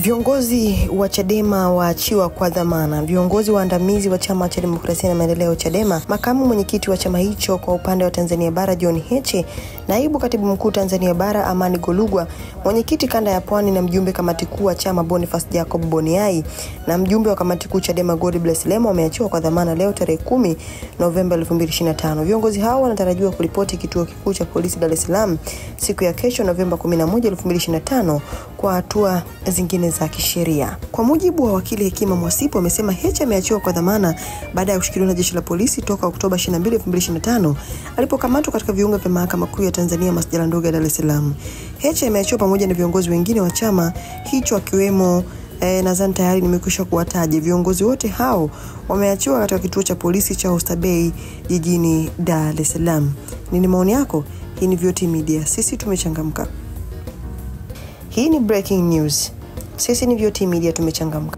Viongozi wa Chadema waachiwa kwa dhamana. Viongozi waandamizi wa Chama cha Demokrasia na Maendeleo Chadema, makamu mwenyekiti wa chama hicho kwa upande wa Tanzania Bara John Heche, naibu katibu mkuu Tanzania Bara Amani Golugwa, mwenyekiti kanda ya Pwani na mjumbe kamati kuu wa chama Boniface Jacob Boniai na mjumbe wa kamati kuu Chadema Godbless Lema wameachiwa kwa dhamana leo tarehe 10 Novemba 2025. Viongozi hao wanatarajiwa kuripoti kituo kikuu cha polisi Dar es Salaam siku ya kesho Novemba 11, 2025 kwa hatua zingine za kisheria. Kwa mujibu wa wakili Hekima Mwasipu, amesema Heche ameachiwa kwa dhamana baada ya kushikiliwa na jeshi la polisi toka Oktoba 22, 2025 alipokamatwa katika viunga vya mahakama kuu ya Tanzania masjala ndogo ya Dar es Salaam. Heche ameachiwa pamoja na viongozi wengine wa chama hicho akiwemo nadhani tayari nimekwisha kuwataja. Viongozi wote hao wameachiwa katika kituo cha polisi cha Oysterbay jijini Dar es Salaam. Nini maoni yako? Hii ni VOT Media. Sisi tumechangamka. Hii ni breaking news. Sisi ni VOT Media, tumechangamka.